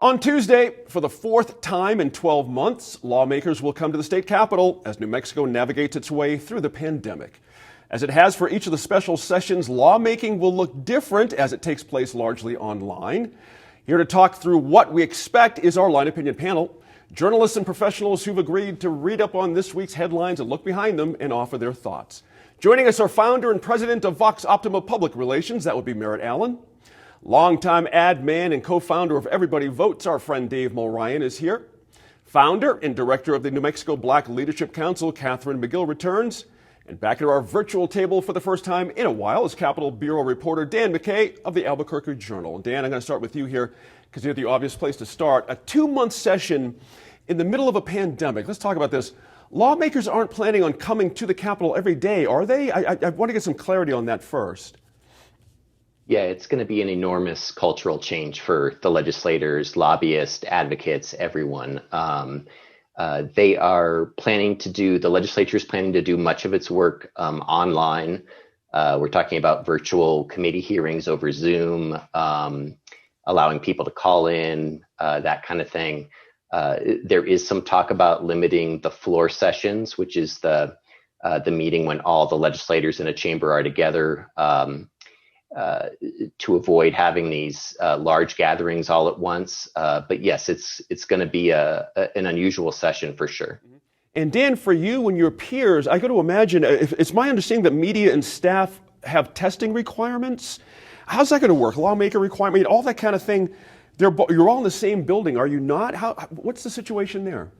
On Tuesday, for the fourth time in 12 months, lawmakers will come to the state capitol as New Mexico navigates its way through the pandemic. As it has for each of the special sessions, lawmaking will look different as it takes place largely online. Here to talk through what we expect is our Line Opinion panel, journalists and professionals who've agreed to read up on this week's headlines and look behind them and offer their thoughts. Joining us are founder and president of Vox Optima Public Relations, that would be Merritt Allen. Longtime ad man and co-founder of Everybody Votes, our friend Dave Mulryan is here. Founder and director of the New Mexico Black Leadership Council, Catherine McGill returns. And back at our virtual table for the first time in a while is Capitol Bureau reporter Dan McKay of the Albuquerque Journal. Dan, I'm going to start with you here because you're the obvious place to start. A 2-month session in the middle of a pandemic. Let's talk about this. Lawmakers aren't planning on coming to the Capitol every day, are they? I want to get some clarity on that first. Yeah, it's going to be an enormous cultural change for the legislators, lobbyists, advocates, everyone. The legislature is planning to do much of its work online. We're talking about virtual committee hearings over Zoom, allowing people to call in, that kind of thing. There is some talk about limiting the floor sessions, which is the meeting when all the legislators in a chamber are together, to avoid having these large gatherings all at once. But yes, it's going to be an unusual session for sure. And Dan, for you and your peers, I got to imagine, it's my understanding that media and staff have testing requirements. How's that going to work? Lawmaker requirement, all that kind of thing. You're all in the same building, are you not? What's the situation there?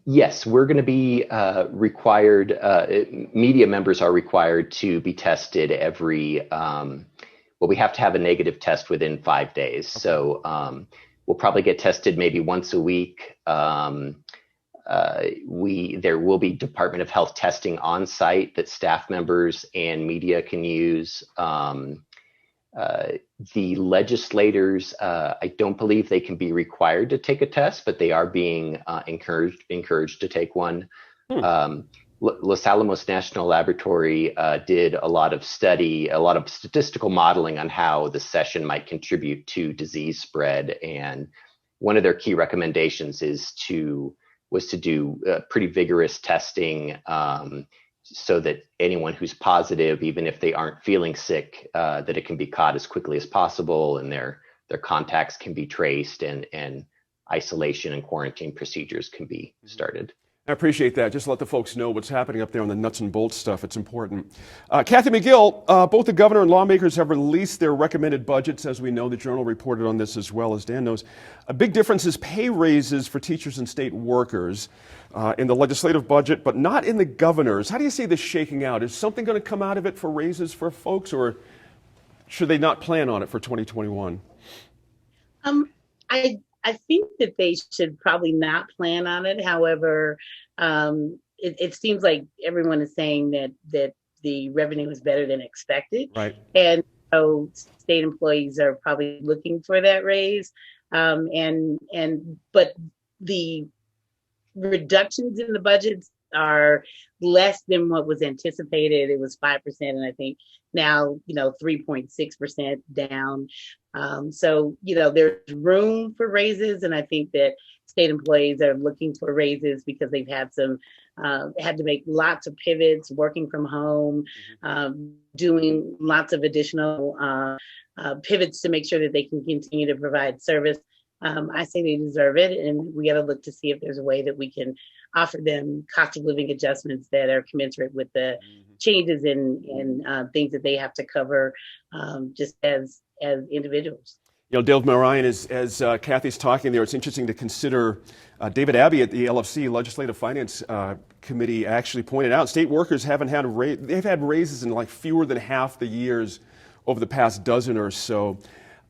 Yes, we're going to be required. Media members are required to be tested we have to have a negative test within 5 days. So we'll probably get tested maybe once a week. There will be Department of Health testing on site that staff members and media can use. The legislators, I don't believe they can be required to take a test, but they are being encouraged to take one. Los Alamos National Laboratory did a lot of statistical modeling on how the session might contribute to disease spread, and one of their key recommendations was to do pretty vigorous testing. So that anyone who's positive, even if they aren't feeling sick, that it can be caught as quickly as possible, and their contacts can be traced, and isolation and quarantine procedures can be started. I appreciate that. Just let the folks know what's happening up there on the nuts and bolts stuff. It's important. Kathy McGill, both the governor and lawmakers have released their recommended budgets. As we know, the Journal reported on this as well, as Dan knows. A big difference is pay raises for teachers and state workers in the legislative budget, but not in the governor's. How do you see this shaking out? Is something going to come out of it for raises for folks, or should they not plan on it for 2021? I think that they should probably not plan on it. However, it seems like everyone is saying that the revenue is better than expected. Right. And so state employees are probably looking for that raise. But the reductions in the budgets are less than what was anticipated. It was 5%, and I think now 3.6% down. So there's room for raises, and I think that state employees are looking for raises because they've had had to make lots of pivots, working from home, doing lots of additional pivots to make sure that they can continue to provide service. I say they deserve it, and we got to look to see if there's a way that we can offer them cost of living adjustments that are commensurate with the changes in things that they have to cover just as individuals. Dave Mulryan, as Kathy's talking there, it's interesting to consider David Abbey at the LFC, Legislative Finance Committee, actually pointed out state workers they've had raises in like fewer than half the years over the past dozen or so.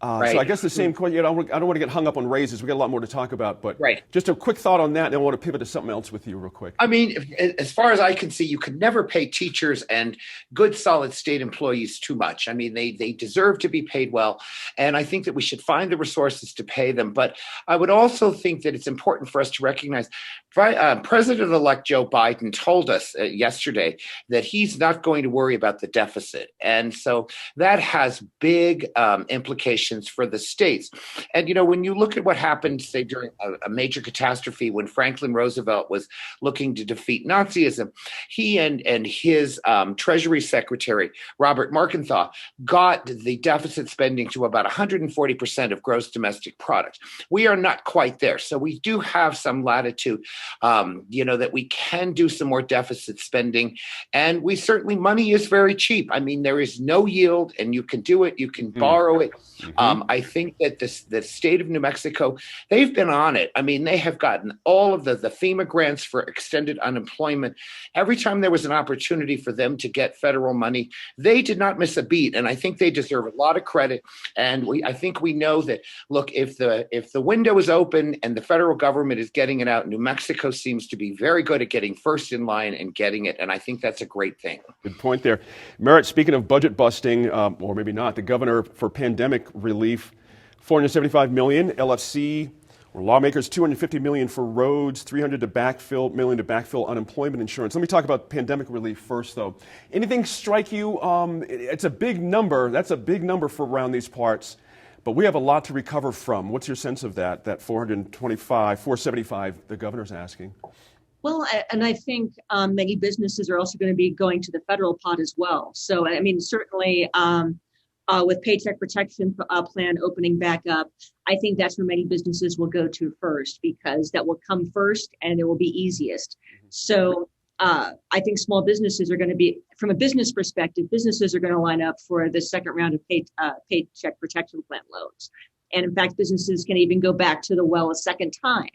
Right. So I guess the same question, I don't want to get hung up on raises. We got a lot more to talk about, but right. Just a quick thought on that, and I want to pivot to something else with you real quick. I mean, as far as I can see, you could never pay teachers and good, solid state employees too much. I mean, they deserve to be paid well, and I think that we should find the resources to pay them. But I would also think that it's important for us to recognize President-elect Joe Biden told us yesterday that he's not going to worry about the deficit. And so that has big implications implications for the states. And, when you look at what happened, say, during a major catastrophe when Franklin Roosevelt was looking to defeat Nazism, he and his Treasury Secretary, Robert Markenthau, got the deficit spending to about 140% of gross domestic product. We are not quite there. So we do have some latitude, that we can do some more deficit spending. And we certainly, money is very cheap. I mean, there is no yield and you can do it. You can borrow it. I think that the state of New Mexico, they've been on it. I mean, they have gotten all of the FEMA grants for extended unemployment. Every time there was an opportunity for them to get federal money, they did not miss a beat. And I think they deserve a lot of credit. And I think we know that, look, if the window is open and the federal government is getting it out, New Mexico seems to be very good at getting first in line and getting it. And I think that's a great thing. Good point there. Merritt, speaking of budget busting, or maybe not, the governor for pandemic relief, $475 million, LFC, or lawmakers, $250 million for roads, $300 million to backfill unemployment insurance. Let me talk about pandemic relief first, though. Anything strike you? It's a big number. That's a big number for around these parts. But we have a lot to recover from. What's your sense of that 475 the governor's asking? Well, and I think many businesses are also going to be going to the federal pot as well. So, I mean, certainly with Paycheck Protection Plan opening back up, I think that's where many businesses will go to first, because that will come first and it will be easiest. So I think small businesses are going to be, from a business perspective, businesses are going to line up for the second round of Paycheck Protection Plan loans. And in fact, businesses can even go back to the well a second time.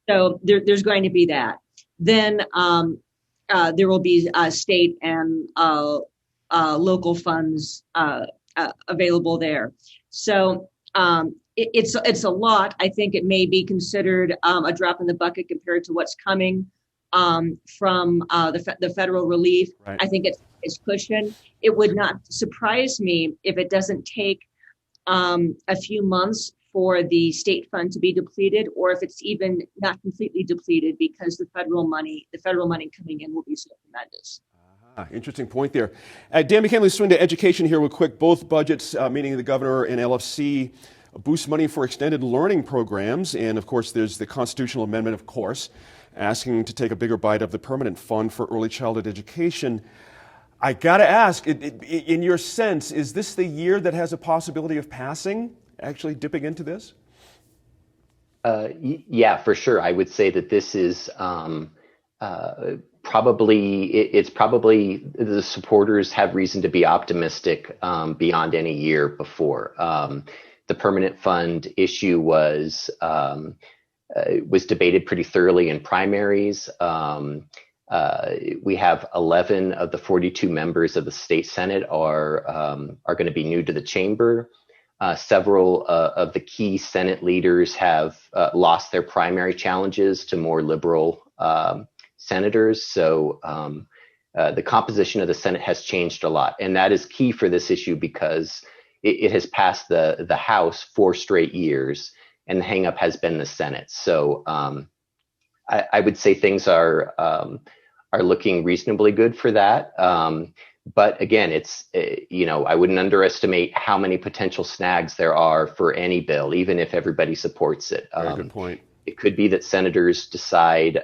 So there's going to be that. Then there will be state and local funds available there. So it's a lot. I think it may be considered a drop in the bucket compared to what's coming from the federal relief. Right. I think it's cushion. It would not surprise me if it doesn't take a few months for the state fund to be depleted, or if it's even not completely depleted, because the federal money coming in will be so tremendous. Interesting point there. Dan McKinley, swing to education here real quick. Both budgets, meaning the governor and LFC, boost money for extended learning programs. And of course, there's the constitutional amendment, of course, asking to take a bigger bite of the permanent fund for early childhood education. I got to ask, in your sense, is this the year that has a possibility of passing, actually dipping into this? Yeah, for sure. I would say that this is probably the supporters have reason to be optimistic beyond any year before. The permanent fund issue was debated pretty thoroughly in primaries. We have 11 of the 42 members of the state Senate are going to be new to the chamber. Several of the key Senate leaders have lost their primary challenges to more liberal senators. So the composition of the Senate has changed a lot. And that is key for this issue because it has passed the House 4 straight years, and the hangup has been the Senate. So I would say things are looking reasonably good for that. But again, it's, I wouldn't underestimate how many potential snags there are for any bill, even if everybody supports it. Very good point. It could be that senators decide,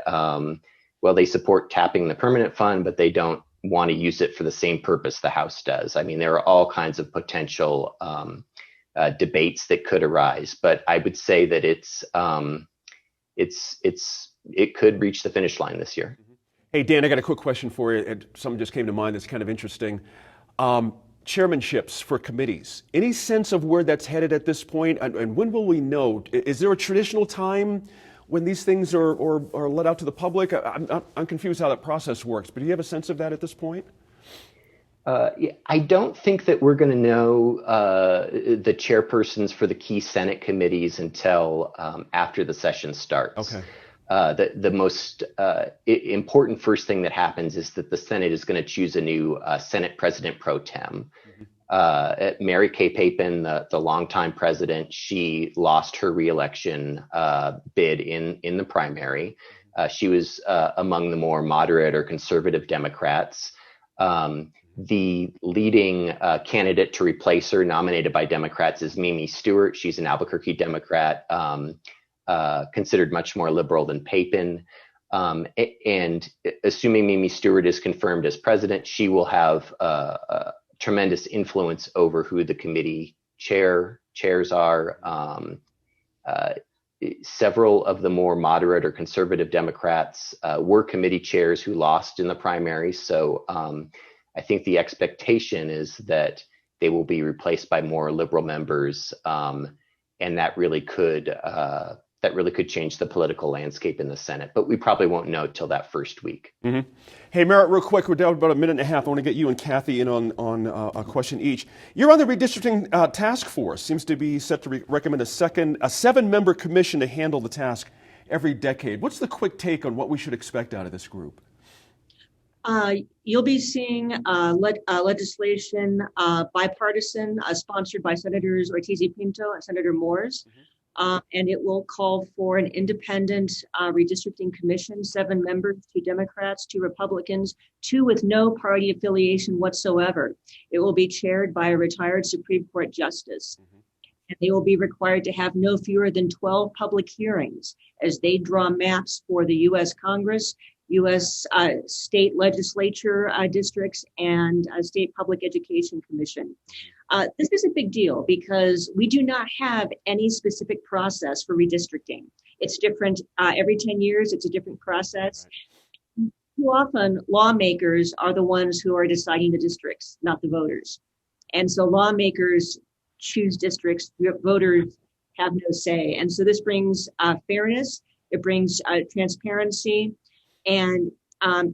they support tapping the permanent fund, but they don't want to use it for the same purpose the House does. I mean, there are all kinds of potential debates that could arise, but I would say that it could reach the finish line this year. Hey, Dan, I got a quick question for you. Something just came to mind that's kind of interesting. Chairmanships for committees. Any sense of where that's headed at this point? And when will we know? Is there a traditional time when these things are let out to the public? I'm confused how that process works, but do you have a sense of that at this point? I don't think that we're going to know the chairpersons for the key Senate committees until after the session starts. Okay. The most important first thing that happens is that the Senate is going to choose a new Senate President pro tem. Mary Kay Papin, the longtime president, she lost her reelection bid in the primary. She was among the more moderate or conservative Democrats. The leading candidate to replace her, nominated by Democrats, is Mimi Stewart. She's an Albuquerque Democrat, considered much more liberal than Papin. And assuming Mimi Stewart is confirmed as president, she will have a tremendous influence over who the committee chairs are. Several of the more moderate or conservative Democrats were committee chairs who lost in the primary. So I think the expectation is that they will be replaced by more liberal members, and that really could change the political landscape in the Senate. But we probably won't know till that first week. Mm-hmm. Hey, Merritt, real quick, we're down about a minute and a half. I want to get you and Kathy in on a question each. You're on the redistricting task force. Seems to be set to recommend a 7-member commission to handle the task every decade. What's the quick take on what we should expect out of this group? You'll be seeing legislation, bipartisan, sponsored by Senators Ortiz-Pinto and Senator Moores. Mm-hmm. And it will call for an independent redistricting commission, 7 members, 2 Democrats, 2 Republicans, 2 with no party affiliation whatsoever. It will be chaired by a retired Supreme Court justice. Mm-hmm. And they will be required to have no fewer than 12 public hearings as they draw maps for the U.S. Congress, U.S. State legislature districts, and State Public Education Commission. This is a big deal because we do not have any specific process for redistricting. It's different every 10 years. It's a different process. Right. Too often, lawmakers are the ones who are deciding the districts, not the voters. And so lawmakers choose districts, voters have no say. And so this brings fairness, it brings transparency, and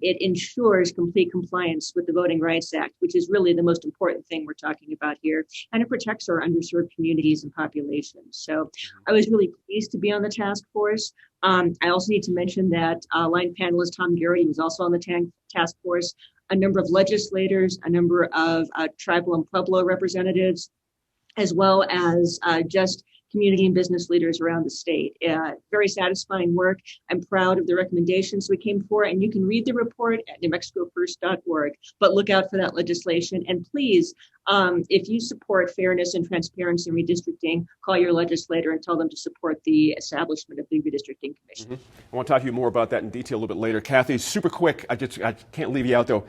it ensures complete compliance with the Voting Rights Act, which is really the most important thing we're talking about here. And it protects our underserved communities and populations. So I was really pleased to be on the task force. I also need to mention that line panelist Tom Garrity was also on the task force, a number of legislators, a number of tribal and Pueblo representatives, as well as just community and business leaders around the state. Very satisfying work. I'm proud of the recommendations we came for, and you can read the report at newmexicofirst.org, but look out for that legislation. And please, if you support fairness and transparency in redistricting, call your legislator and tell them to support the establishment of the redistricting commission. Mm-hmm. I want to talk to you more about that in detail a little bit later. Kathy, super quick, I can't leave you out though.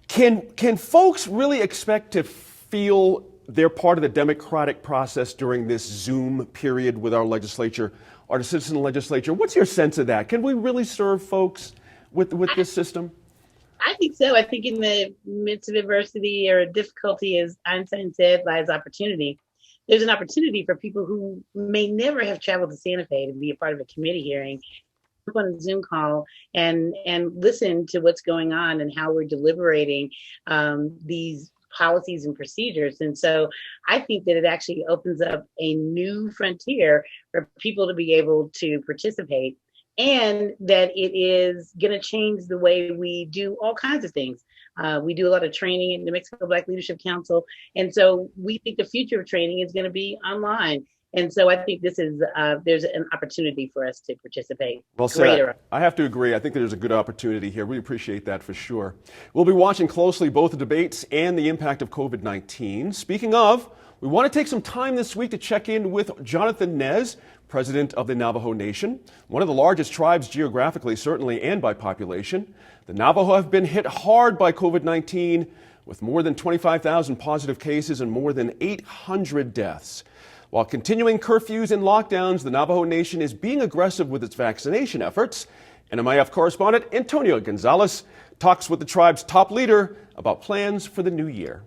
Can folks really expect to feel they're part of the democratic process during this Zoom period with our legislature, our citizen legislature? What's your sense of that? Can we really serve folks with this system? I think so. I think in the midst of adversity or difficulty, as Einstein said, lies opportunity. There's an opportunity for people who may never have traveled to Santa Fe to be a part of a committee hearing, on a Zoom call and listen to what's going on and how we're deliberating these policies and procedures. And so I think that it actually opens up a new frontier for people to be able to participate, and that it is going to change the way we do all kinds of things. We do a lot of training in the New Mexico Black Leadership Council. And so we think the future of training is going to be online. And so I think this is, there's an opportunity for us to participate. Well said. I have to agree. I think there's a good opportunity here. We appreciate that for sure. We'll be watching closely both the debates and the impact of COVID-19. Speaking of, we want to take some time this week to check in with Jonathan Nez, president of the Navajo Nation, one of the largest tribes geographically, certainly, and by population. The Navajo have been hit hard by COVID-19 with more than 25,000 positive cases and more than 800 deaths. While continuing curfews and lockdowns, the Navajo Nation is being aggressive with its vaccination efforts. NMIF correspondent Antonio Gonzalez talks with the tribe's top leader about plans for the new year.